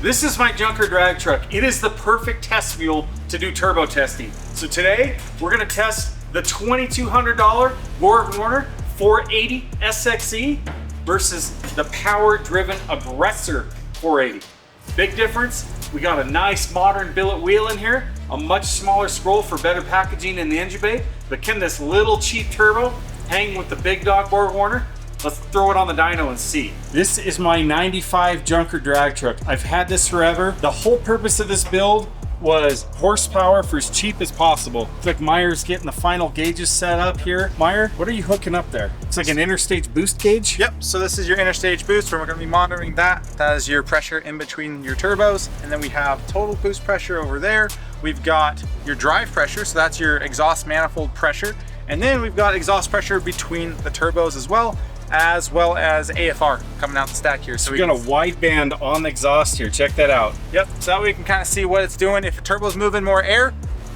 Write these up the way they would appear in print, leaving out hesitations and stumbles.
This is my junker drag truck. It is the perfect test mule to do turbo testing. So today, we're gonna test the $2,200 Borg Warner 480 SXE versus the power-driven Aggressor 480. Big difference, we got a nice modern billet wheel in here, a much smaller scroll for better packaging in the engine bay, but can this little cheap turbo hang with the big dog Borg Warner? Let's throw it on the dyno and see. This is my 95 junker drag truck. I've had this forever. The whole purpose of this build was horsepower for as cheap as possible. Looks like Meyer's getting the final gauges set up here. Meyer, what are you hooking up there? It's like an Interstage boost gauge? Yep, so this is your Interstage boost, where we're gonna be monitoring that. That is your pressure in between your turbos. And then we have total boost pressure over there. We've got your drive pressure, so that's your exhaust manifold pressure. And then we've got exhaust pressure between the turbos as well as AFR coming out the stack here. So we got a wide band on the exhaust here. Check that out. Yep, so that way we can kind of see what it's doing. If the turbo's moving more air,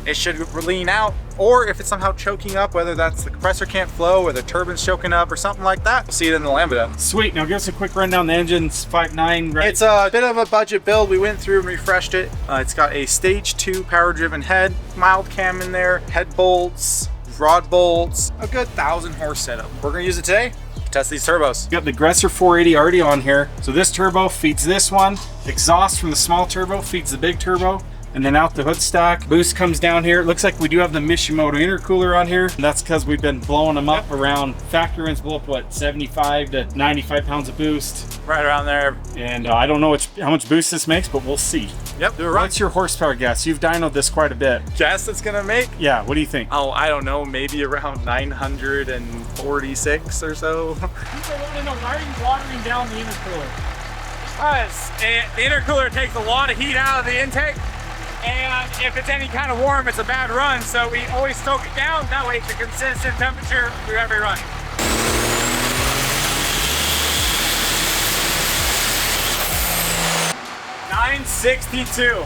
it should lean out, or if it's somehow choking up, whether that's the compressor can't flow or the turbine's choking up or something like that, we'll see it in the Lambda. Sweet, now give us a quick rundown. The engine's 5.9, right? It's a bit of a budget build. We went through and refreshed it. It's got a stage 2 power-driven head, mild cam in there, head bolts, rod bolts, a good 1,000 horse setup. We're gonna use it today. Test these turbos. Got the Aggressor 480 already on here. So this turbo feeds this one. Exhaust from the small turbo feeds the big turbo. And then out the hood stack. Boost comes down here. It looks like we do have the Mishimoto intercooler on here. And that's because we've been blowing them up around, factory runs blow up what, 75 to 95 pounds of boost. Right around there. And I don't know how much boost this makes, but we'll see. Yep, do it right. What's your horsepower guess? You've dynoed this quite a bit. Guess it's gonna make? Yeah, what do you think? Oh, I don't know, maybe around 946 or so. People want to know, why are you watering down the intercooler? Because the intercooler takes a lot of heat out of the intake, and if it's any kind of warm, it's a bad run, so we always stoke it down. That way it's a consistent temperature through every run. $962.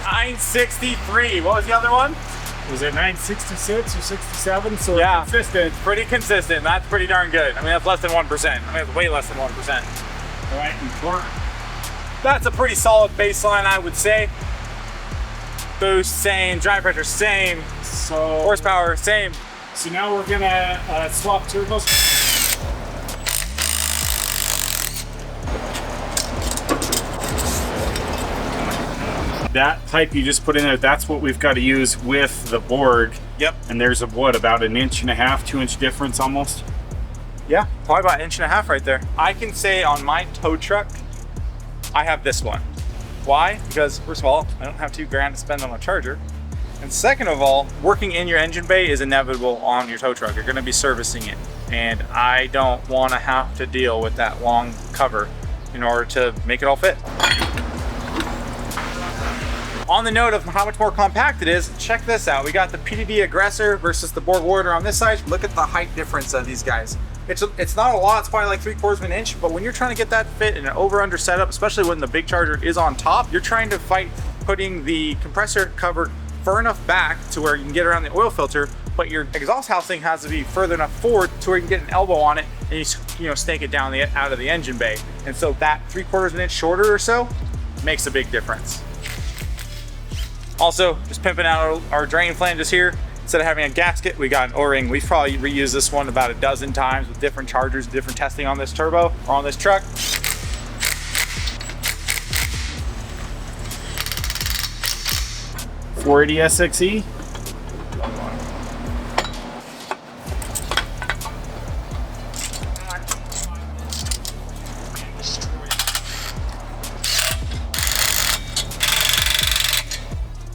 $963. What was the other one? Was it 966 or 67? So yeah, consistent. It's pretty consistent. That's pretty darn good. I mean, that's less than 1%. I mean, it's way less than 1%. All right, that's a pretty solid baseline, I would say. Boost, same. Drive pressure, same. So horsepower, same. So now we're gonna swap turbos. That pipe you just put in there, that's what we've got to use with the Borg. Yep. And there's about 1.5 inches, 2 inch difference almost. Yeah, probably about 1.5 inches right there. I can say on my tow truck, I have this one. Why? Because first of all, I don't have $2,000 to spend on a charger. And second of all, working in your engine bay is inevitable on your tow truck. You're gonna be servicing it. And I don't wanna have to deal with that long cover in order to make it all fit. On the note of how much more compact it is, check this out. We got the PDD Aggressor versus the Borg Warner on this side. Look at the height difference of these guys. It's not a lot, it's probably like 3/4 of an inch, but when you're trying to get that fit in an over-under setup, especially when the big charger is on top, you're trying to fight putting the compressor cover far enough back to where you can get around the oil filter, but your exhaust housing has to be further enough forward to where you can get an elbow on it and you snake it down out of the engine bay. And so that 3/4 of an inch shorter or so makes a big difference. Also, just pimping out our drain flanges here. Instead of having a gasket, we got an O-ring. We've probably reused this one about 12 times with different chargers, different testing on this turbo or on this truck. .480 SXE.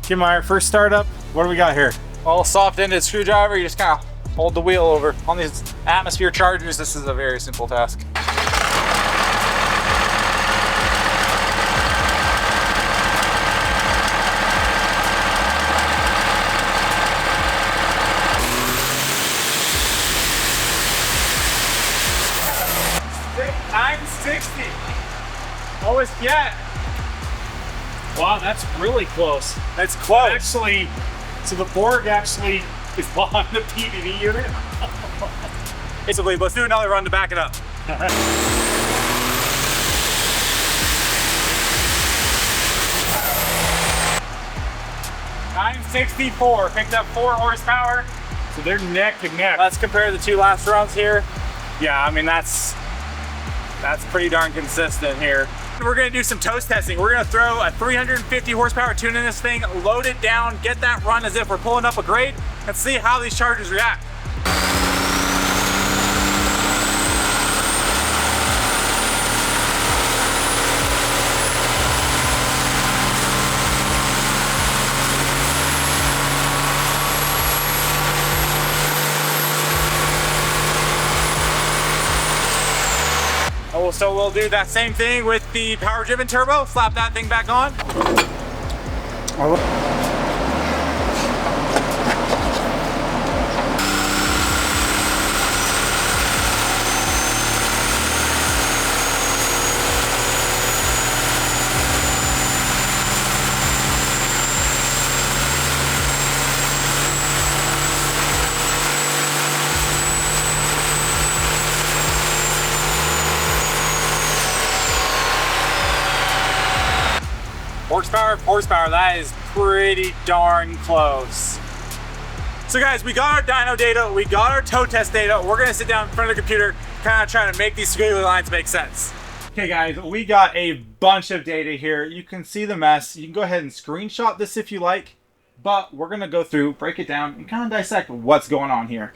Okay, Meyer, first startup, what do we got here? Well, soft-ended screwdriver, you just kind of hold the wheel over. On these atmosphere chargers, this is a very simple task. $960. Lowest yet. Wow, that's really close. That's close. Actually, so the Borg actually is behind the PDD unit. Basically, let's do another run to back it up. 964, picked up 4 horsepower. So they're neck to neck. Let's compare the 2 last runs here. Yeah, I mean, that's pretty darn consistent here. We're gonna do some toast testing. We're gonna throw a 350 horsepower tune in this thing, load it down, get that run as if we're pulling up a grade, and see how these chargers react. So we'll do that same thing with the power driven turbo, slap that thing back on. Horsepower, that is pretty darn close. So guys, we got our dyno data, we got our tow test data. We're gonna sit down in front of the computer, kind of try to make these squiggly lines make sense. Okay guys, we got a bunch of data here. You can see the mess. You can go ahead and screenshot this if you like, but we're gonna go through, break it down, and kind of dissect what's going on here.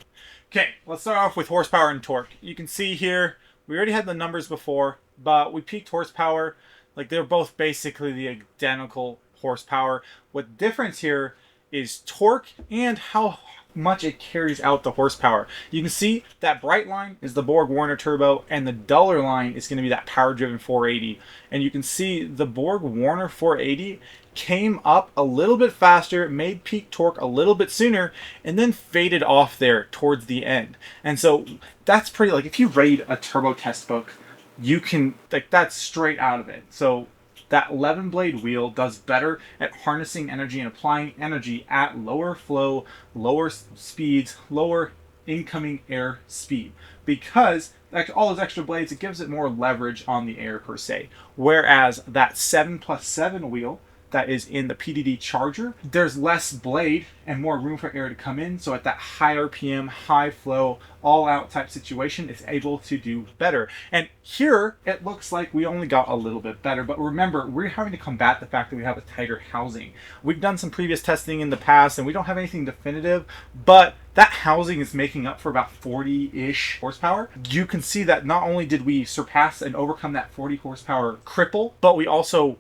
Okay, let's start off with horsepower and torque. You can see here, we already had the numbers before, but we peaked horsepower. Like, they're both basically the identical horsepower. What difference here is torque and how much it carries out the horsepower. You can see that bright line is the Borg Warner turbo, and the duller line is going to be that power driven 480. And you can see the Borg Warner 480 came up a little bit faster, made peak torque a little bit sooner, and then faded off there towards the end. And so that's pretty, like, if you read a turbo test book, you can, like, that's straight out of it. So that 11 blade wheel does better at harnessing energy and applying energy at lower flow, lower speeds, lower incoming air speed, because all those extra blades, it gives it more leverage on the air per se. Whereas that 7+7 wheel that is in the PDD charger, there's less blade and more room for air to come in. So at that high RPM, high flow, all out type situation, it's able to do better. And here it looks like we only got a little bit better, but remember, we're having to combat the fact that we have a tighter housing. We've done some previous testing in the past and we don't have anything definitive, but that housing is making up for about 40-ish horsepower. You can see that not only did we surpass and overcome that 40 horsepower cripple, but we also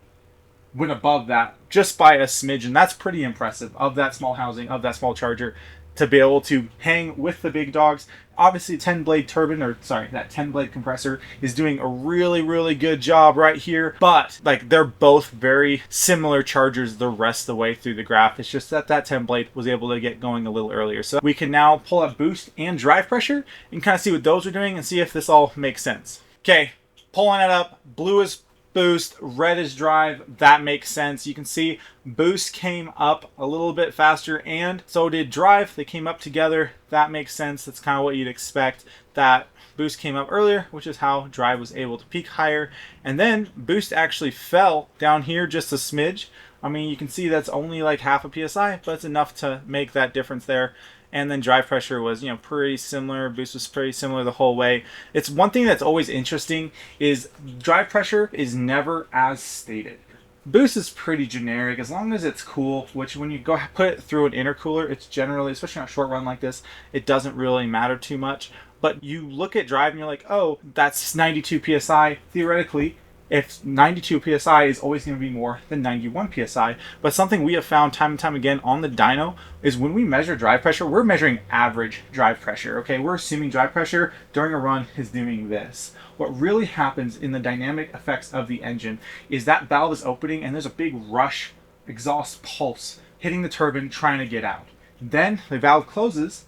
went above that just by a smidgen. That's pretty impressive of that small housing, of that small charger, to be able to hang with the big dogs. Obviously 10 blade turbine, or sorry, that 10 blade compressor is doing a really good job right here, but like, they're both very similar chargers the rest of the way through the graph. It's just that that 10 blade was able to get going a little earlier. So we can now pull up boost and drive pressure and kind of see what those are doing and see if this all makes sense. Okay, pulling it up, blue is boost, red is drive. That makes sense. You can see boost came up a little bit faster, and so did drive. They came up together. That makes sense. That's kind of what you'd expect. That boost came up earlier, which is how drive was able to peak higher, and then boost actually fell down here just a smidge. I mean, you can see that's only like half a psi, but it's enough to make that difference there. And then drive pressure was, you know, pretty similar. Boost was pretty similar the whole way. It's one thing that's always interesting is drive pressure is never as stated. Boost is pretty generic as long as it's cool, which when you go put it through an intercooler, it's generally, especially on a short run like this, it doesn't really matter too much. But you look at drive and you're like, oh, that's 92 psi. Theoretically, if 92 psi is always going to be more than 91 psi. But something we have found time and time again on the dyno is when we measure drive pressure, we're measuring average drive pressure. Okay, we're assuming drive pressure during a run is doing this. What really happens in the dynamic effects of the engine is that valve is opening and there's a big rush exhaust pulse hitting the turbine trying to get out. Then the valve closes,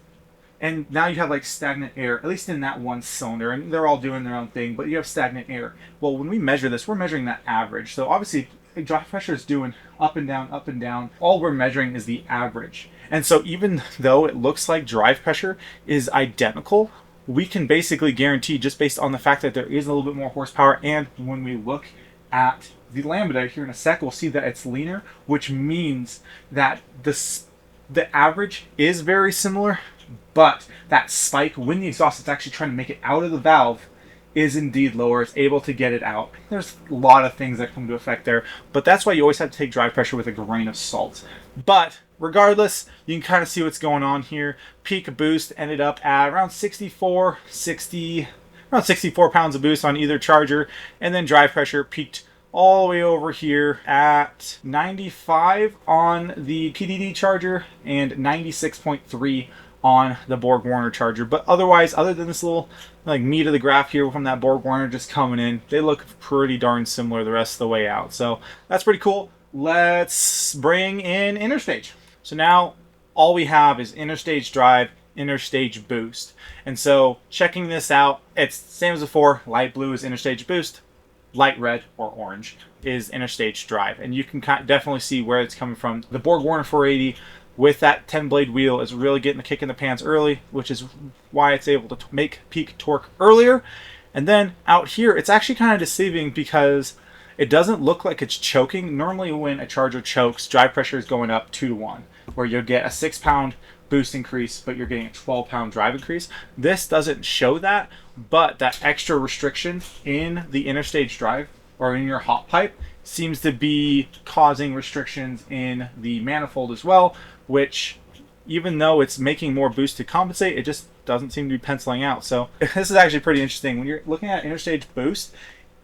and now you have like stagnant air, at least in that one cylinder, and they're all doing their own thing, but you have stagnant air. Well, when we measure this, we're measuring that average. So obviously drive pressure is doing up and down, up and down. All we're measuring is the average. And so even though it looks like drive pressure is identical, we can basically guarantee, just based on the fact that there is a little bit more horsepower, and when we look at the Lambda here in a sec, we'll see that it's leaner, which means that the average is very similar, but that spike when the exhaust is actually trying to make it out of the valve is indeed lower. It's able to get it out. There's a lot of things that come to effect there, but that's why you always have to take drive pressure with a grain of salt. But regardless, you can kind of see what's going on here. Peak boost ended up at around 64 pounds of boost on either charger, and then drive pressure peaked all the way over here at 95 on the PDD charger and 96.3 on the Borg Warner charger. But otherwise, other than this little like meat of the graph here from that Borg Warner just coming in, they look pretty darn similar the rest of the way out. So that's pretty cool. Let's bring in Interstage. So now all we have is Interstage drive, Interstage boost. And so checking this out, it's same as before. Light blue is Interstage boost, light red or orange is Interstage drive. And you can definitely see where it's coming from. The Borg Warner 480 with that 10-blade wheel is really getting the kick in the pants early, which is why it's able to make peak torque earlier. And then out here, it's actually kind of deceiving because it doesn't look like it's choking. Normally when a charger chokes, drive pressure is going up 2-to-1, where you'll get a 6-pound boost increase, but you're getting a 12-pound drive increase. This doesn't show that, but that extra restriction in the Interstage drive or in your hot pipe seems to be causing restrictions in the manifold as well, which even though it's making more boost to compensate, it just doesn't seem to be penciling out. So this is actually pretty interesting. When you're looking at Interstage boost,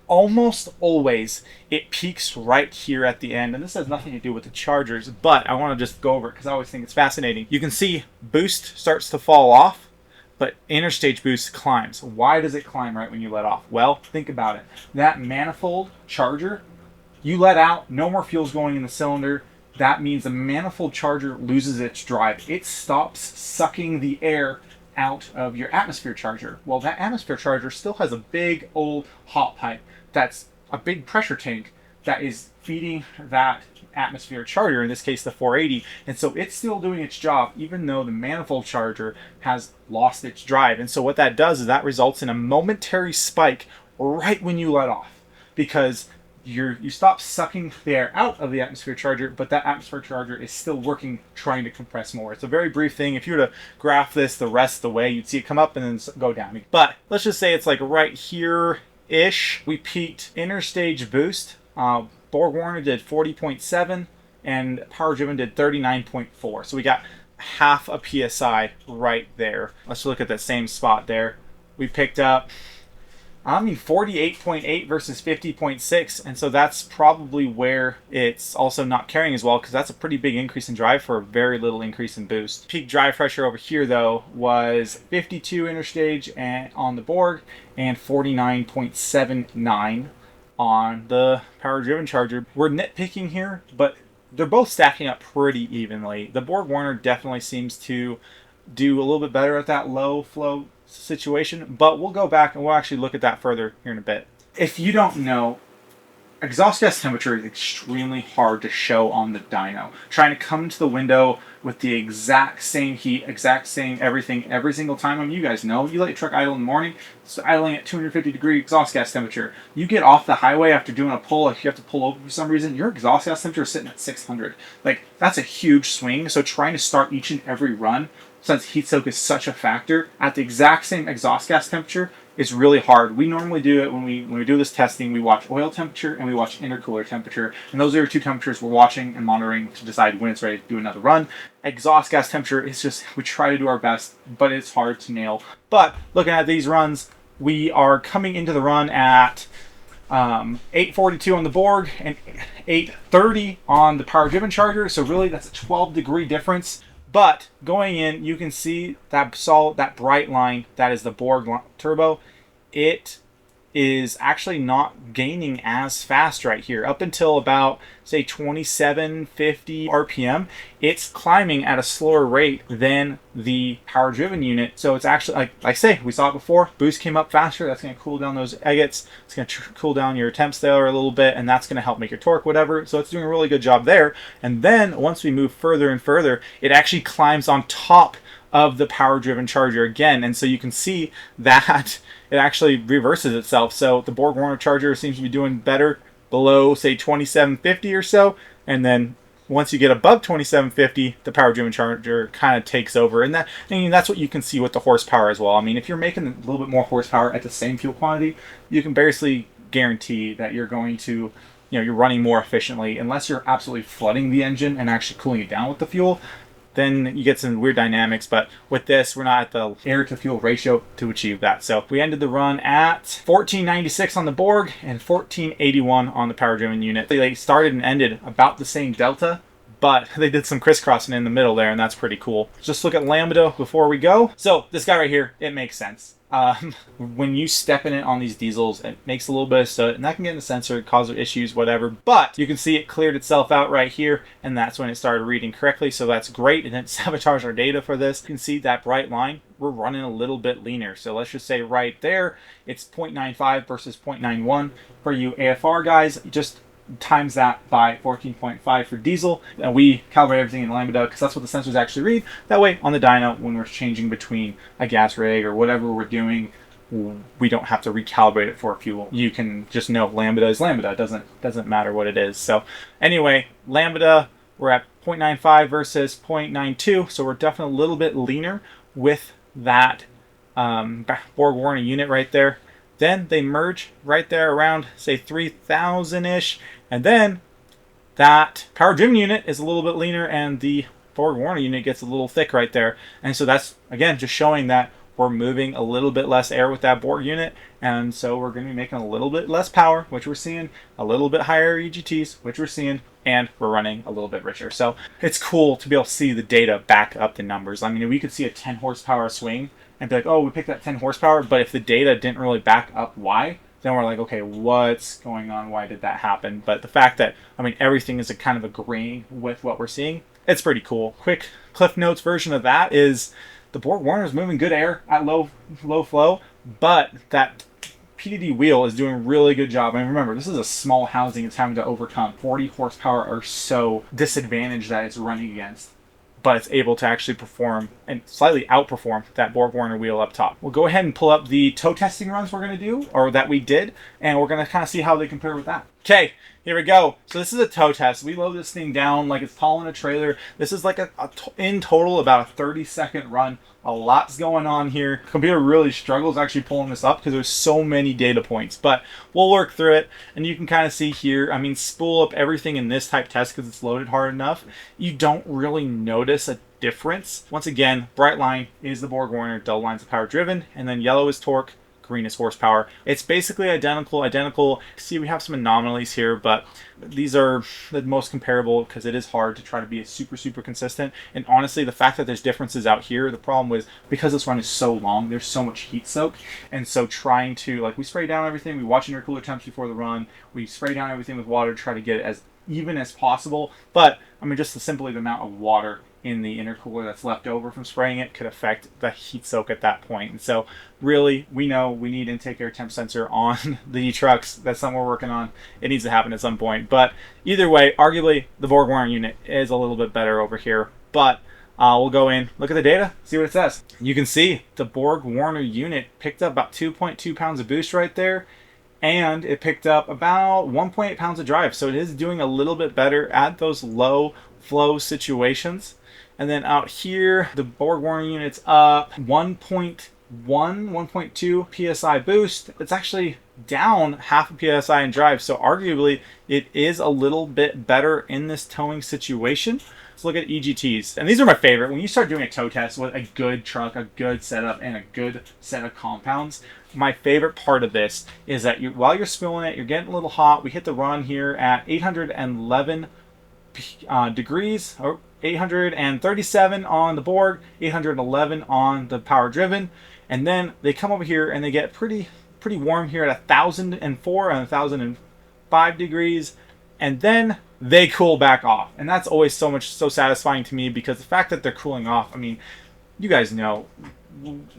almost always it peaks right here at the end, and this has nothing to do with the chargers, but I want to just go over it because I always think it's fascinating. You can see boost starts to fall off, but Interstage boost climbs. Why does it climb right when you let off? Well, think about it. That manifold charger, you let out, no more fuel's going in the cylinder. That means the manifold charger loses its drive. It stops sucking the air out of your atmosphere charger. Well, that atmosphere charger still has a big old hot pipe that's a big pressure tank that is feeding that atmosphere charger, in this case the 480, and so it's still doing its job even though the manifold charger has lost its drive. And so what that does is that results in a momentary spike right when you let off, because you stop sucking the air out of the atmosphere charger, but that atmosphere charger is still working, trying to compress more. It's a very brief thing. If you were to graph this the rest of the way, you'd see it come up and then go down. But let's just say it's like right here-ish. We peaked Interstage boost. Borg Warner did 40.7 and Power Driven did 39.4. So we got half a PSI right there. Let's look at that same spot there. We picked up 48.8 versus 50.6, and so that's probably where it's also not carrying as well, because that's a pretty big increase in drive for a very little increase in boost. Peak drive pressure over here though was 52 Interstage and on the Borg and 49.79 on the Power Driven charger. We're nitpicking here, but they're both stacking up pretty evenly. The Borg Warner definitely seems to do a little bit better at that low flow situation, but we'll go back and we'll actually look at that further here in a bit. If you don't know, exhaust gas temperature is extremely hard to show on the dyno. Trying to come to the window with the exact same heat, exact same everything every single time. I mean, you guys know, you let your truck idle in the morning, it's idling at 250-degree exhaust gas temperature. You get off the highway after doing a pull, if you have to pull over for some reason, your exhaust gas temperature is sitting at 600. Like, that's a huge swing. So trying to start each and every run, since heat soak is such a factor, at the exact same exhaust gas temperature is really hard. We normally do it when we do this testing, we watch oil temperature and we watch intercooler temperature. And those are your two temperatures we're watching and monitoring to decide when it's ready to do another run. Exhaust gas temperature is just, we try to do our best, but it's hard to nail. But looking at these runs, we are coming into the run at 842 on the Borg and 830 on the Power Driven charger. So really that's a 12-degree difference. But going in, you can see that solid, that bright line, that is the Borg turbo. It is actually not gaining as fast right here. Up until about, say, 2750 RPM, it's climbing at a slower rate than the power driven unit. So it's actually, like I say, we saw it before, boost came up faster. That's going to cool down those agates. It's going to cool down your temps there a little bit, and that's going to help make your torque, whatever. So it's doing a really good job there. And then once we move further and further, it actually climbs on top of the power driven charger again. And so you can see that it actually reverses itself. So the Borg Warner charger seems to be doing better below, say, 2750 or so. And then once you get above 2750, the power driven charger kind of takes over. And that's what you can see with the horsepower as well. I mean, if you're making a little bit more horsepower at the same fuel quantity, you can basically guarantee that you're going to, you're running more efficiently, unless you're absolutely flooding the engine and actually cooling it down with the fuel. Then you get some weird dynamics, but with this, we're not at the air to fuel ratio to achieve that. So we ended the run at 1496 on the Borg and 1481 on the power driven unit. They started and ended about the same delta, but they did some crisscrossing in the middle there, and that's pretty cool. Just look at Lambda before we go. So this guy right here, it makes sense. When you step in it on these diesels, it makes a little bit of soot, and that can get in the sensor, cause issues, whatever. But you can see it cleared itself out right here, and that's when it started reading correctly. So that's great. It didn't sabotage our data for this. You can see that bright line. We're running a little bit leaner. So let's just say right there, it's 0.95 versus 0.91 for you AFR guys. Just times that by 14.5 for diesel, and we calibrate everything in Lambda because that's what the sensors actually read. That way on the dyno, when we're changing between a gas rig or whatever we're doing, we don't have to recalibrate it for fuel. You can just know Lambda is Lambda. It doesn't matter what it is. So anyway, Lambda, we're at 0.95 versus 0.92, so we're definitely a little bit leaner with that Borg Warner unit right there. Then they merge right there around, say, 3,000-ish. And then that power driven unit is a little bit leaner, and the Borg Warner unit gets a little thick right there. And so that's, again, just showing that we're moving a little bit less air with that Borg unit. And so we're going to be making a little bit less power, which we're seeing, a little bit higher EGTs, which we're seeing, and we're running a little bit richer. So it's cool to be able to see the data back up the numbers. I mean, we could see a 10 horsepower swing and be like, oh, we picked that 10 horsepower, but if the data didn't really back up why, then we're like, okay, what's going on? Why did that happen? But the fact that, I mean, everything is kind of agreeing with what we're seeing, it's pretty cool. Quick Cliff Notes version of that is the Borg Warner is moving good air at low flow, but that PDD wheel is doing a really good job. And remember, this is a small housing it's having to overcome. 40 horsepower are so disadvantaged that it's running against, but it's able to actually perform and slightly outperform that Borg Warner wheel up top. We'll go ahead and pull up the tow testing runs we're going to do, or that we did, and we're going to kind of see how they compare with that. Okay, here we go. So this is a tow test. We load this thing down like it's tall in a trailer. This is like in total about a 30-second run. A lot's going on here. Computer really struggles actually pulling this up because there's so many data points, but we'll work through it. And you can kind of see here, I mean, spool up everything in this type test because it's loaded hard enough. You don't really notice a difference. Once again, bright line is the Borg Warner, dull line's the power driven, and then yellow is torque, green is horsepower. It's basically identical. See, we have some anomalies here, but these are the most comparable because it is hard to try to be super consistent. And honestly, the fact that there's differences out here, the problem was because this run is so long, there's so much heat soak. And so trying to, like, we spray down everything, we watch intercooler temps before the run, we spray down everything with water to try to get it as even as possible. But I mean, just simply the amount of water in the intercooler that's left over from spraying it could affect the heat soak at that point. And so really, we know we need intake air temp sensor on the trucks. That's something we're working on. It needs to happen at some point. But either way, arguably the Borg Warner unit is a little bit better over here. But we'll go in, look at the data, see what it says. You can see the Borg Warner unit picked up about 2.2 pounds of boost right there. And it picked up about 1.8 pounds of drive. So it is doing a little bit better at those low flow situations. And then out here, the Borg Warner unit's up 1.2 PSI boost. It's actually down half a PSI in drive. So arguably, it is a little bit better in this towing situation. Let's look at EGTs. And these are my favorite. When you start doing a tow test with a good truck, a good setup, and a good set of compounds, my favorite part of this is that while you're spooling it, you're getting a little hot. We hit the run here at 811 degrees, or 837 on the Borg, 811 on the power driven, and then they come over here and they get pretty pretty warm here at 1,004 and 1,005 degrees, and then they cool back off. And that's always so satisfying to me, because the fact that they're cooling off, I mean, you guys know,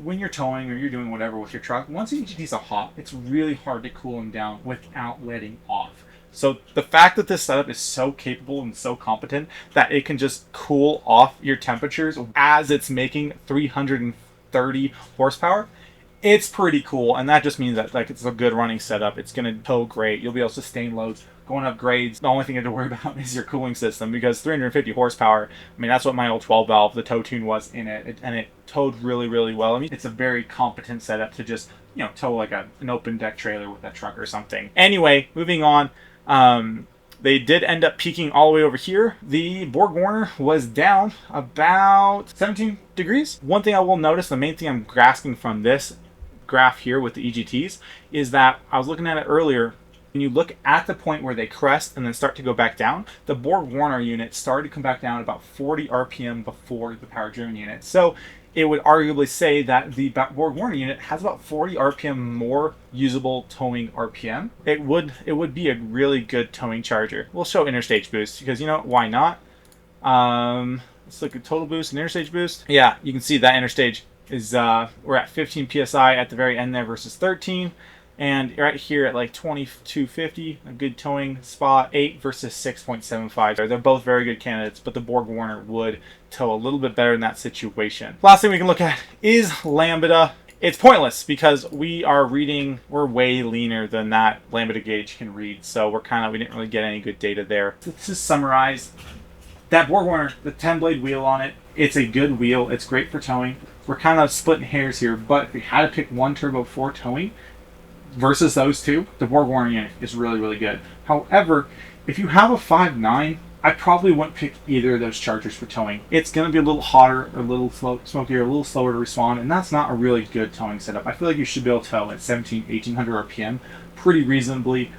when you're towing or you're doing whatever with your truck, once the EGTs are hot, it's really hard to cool them down without letting off. So the fact that this setup is so capable and so competent that it can just cool off your temperatures as it's making 330 horsepower, it's pretty cool. And that just means that like it's a good running setup. It's going to tow great. You'll be able to sustain loads. Going up grades, the only thing you have to worry about is your cooling system, because 350 horsepower, I mean, that's what my old 12 valve, the tow tune, was in it, and it towed really, really well. I mean, it's a very competent setup to just, you know, tow like an open deck trailer with that truck or something. Anyway, moving on. They did end up peaking all the way over here. The Borg Warner was down about 17 degrees. One thing I will notice, the main thing I'm grasping from this graph here with the EGTs, is that I was looking at it earlier. When you look at the point where they crest and then start to go back down, the Borg Warner unit started to come back down about 40 RPM before the power driven unit. So it would arguably say that the Borg Warner unit has about 40 RPM more usable towing RPM. It would be a really good towing charger. We'll show Interstage boost, because, you know, why not? Let's look at total boost and Interstage boost. Yeah, you can see that Interstage is we're at 15 PSI at the very end there versus 13. And right here at like 2250, a good towing spot, 8 versus 6.75. They're both very good candidates, but the Borg Warner would tow a little bit better in that situation. Last thing we can look at is Lambda. It's pointless because we're way leaner than that Lambda gauge can read. So we didn't really get any good data there. To summarize, that Borg Warner, the 10-blade wheel on it, it's a good wheel. It's great for towing. We're kind of splitting hairs here, but if we had to pick one turbo for towing versus those two, the Borg Warner unit is really, really good. However, if you have a 5.9, I probably wouldn't pick either of those chargers for towing. It's going to be a little hotter, a little smokier, a little slower to respond, and that's not a really good towing setup. I feel like you should be able to tow at 1800 RPM pretty reasonably,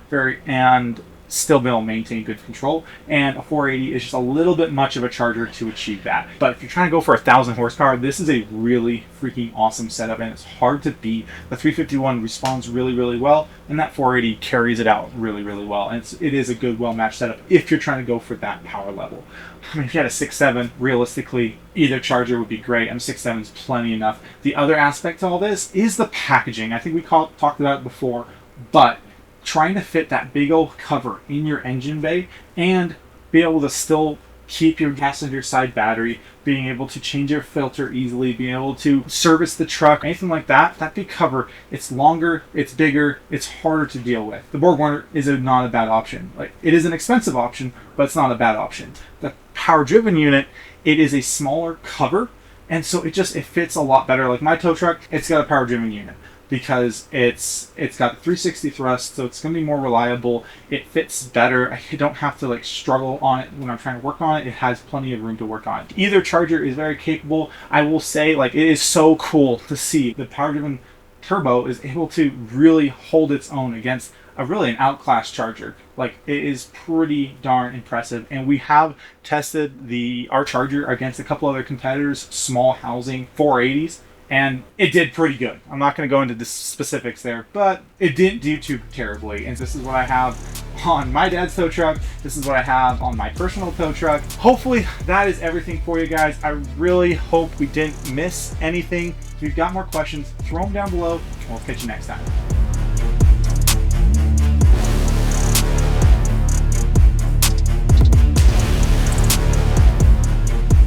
and still be able to maintain good control. And a 480 is just a little bit much of a charger to achieve that. But if you're trying to go for 1,000 horsepower, this is a really freaking awesome setup, and it's hard to beat. The 351 responds really, really well, and that 480 carries it out really, really well. And it is a good, well-matched setup if you're trying to go for that power level. I mean, if you had a 6.7, realistically, either charger would be great. 6.7 is plenty enough. The other aspect to all this is the packaging. I think we talked about it before, but trying to fit that big old cover in your engine bay and be able to still keep your passenger side battery, being able to change your filter easily, being able to service the truck, anything like that, that big cover, it's longer, it's bigger, it's harder to deal with. The Borg Warner is not a bad option. Like, it is an expensive option, but it's not a bad option. The power driven unit, it is a smaller cover, and so it fits a lot better. Like my tow truck, it's got a power driven unit, because it's got 360 thrust, so it's going to be more reliable. It fits better. I don't have to like struggle on it when I'm trying to work on it. It has plenty of room to work on. Either charger is very capable. I will say, like, it is so cool to see the power driven turbo is able to really hold its own against an outclassed charger. Like, it is pretty darn impressive. And we have tested our charger against a couple other competitors, small housing 480s. And it did pretty good. I'm not going to go into the specifics there, but it didn't do too terribly. And this is what I have on my dad's tow truck. This is what I have on my personal tow truck. Hopefully that is everything for you guys. I really hope we didn't miss anything. If you've got more questions, throw them down below, and we'll catch you next time.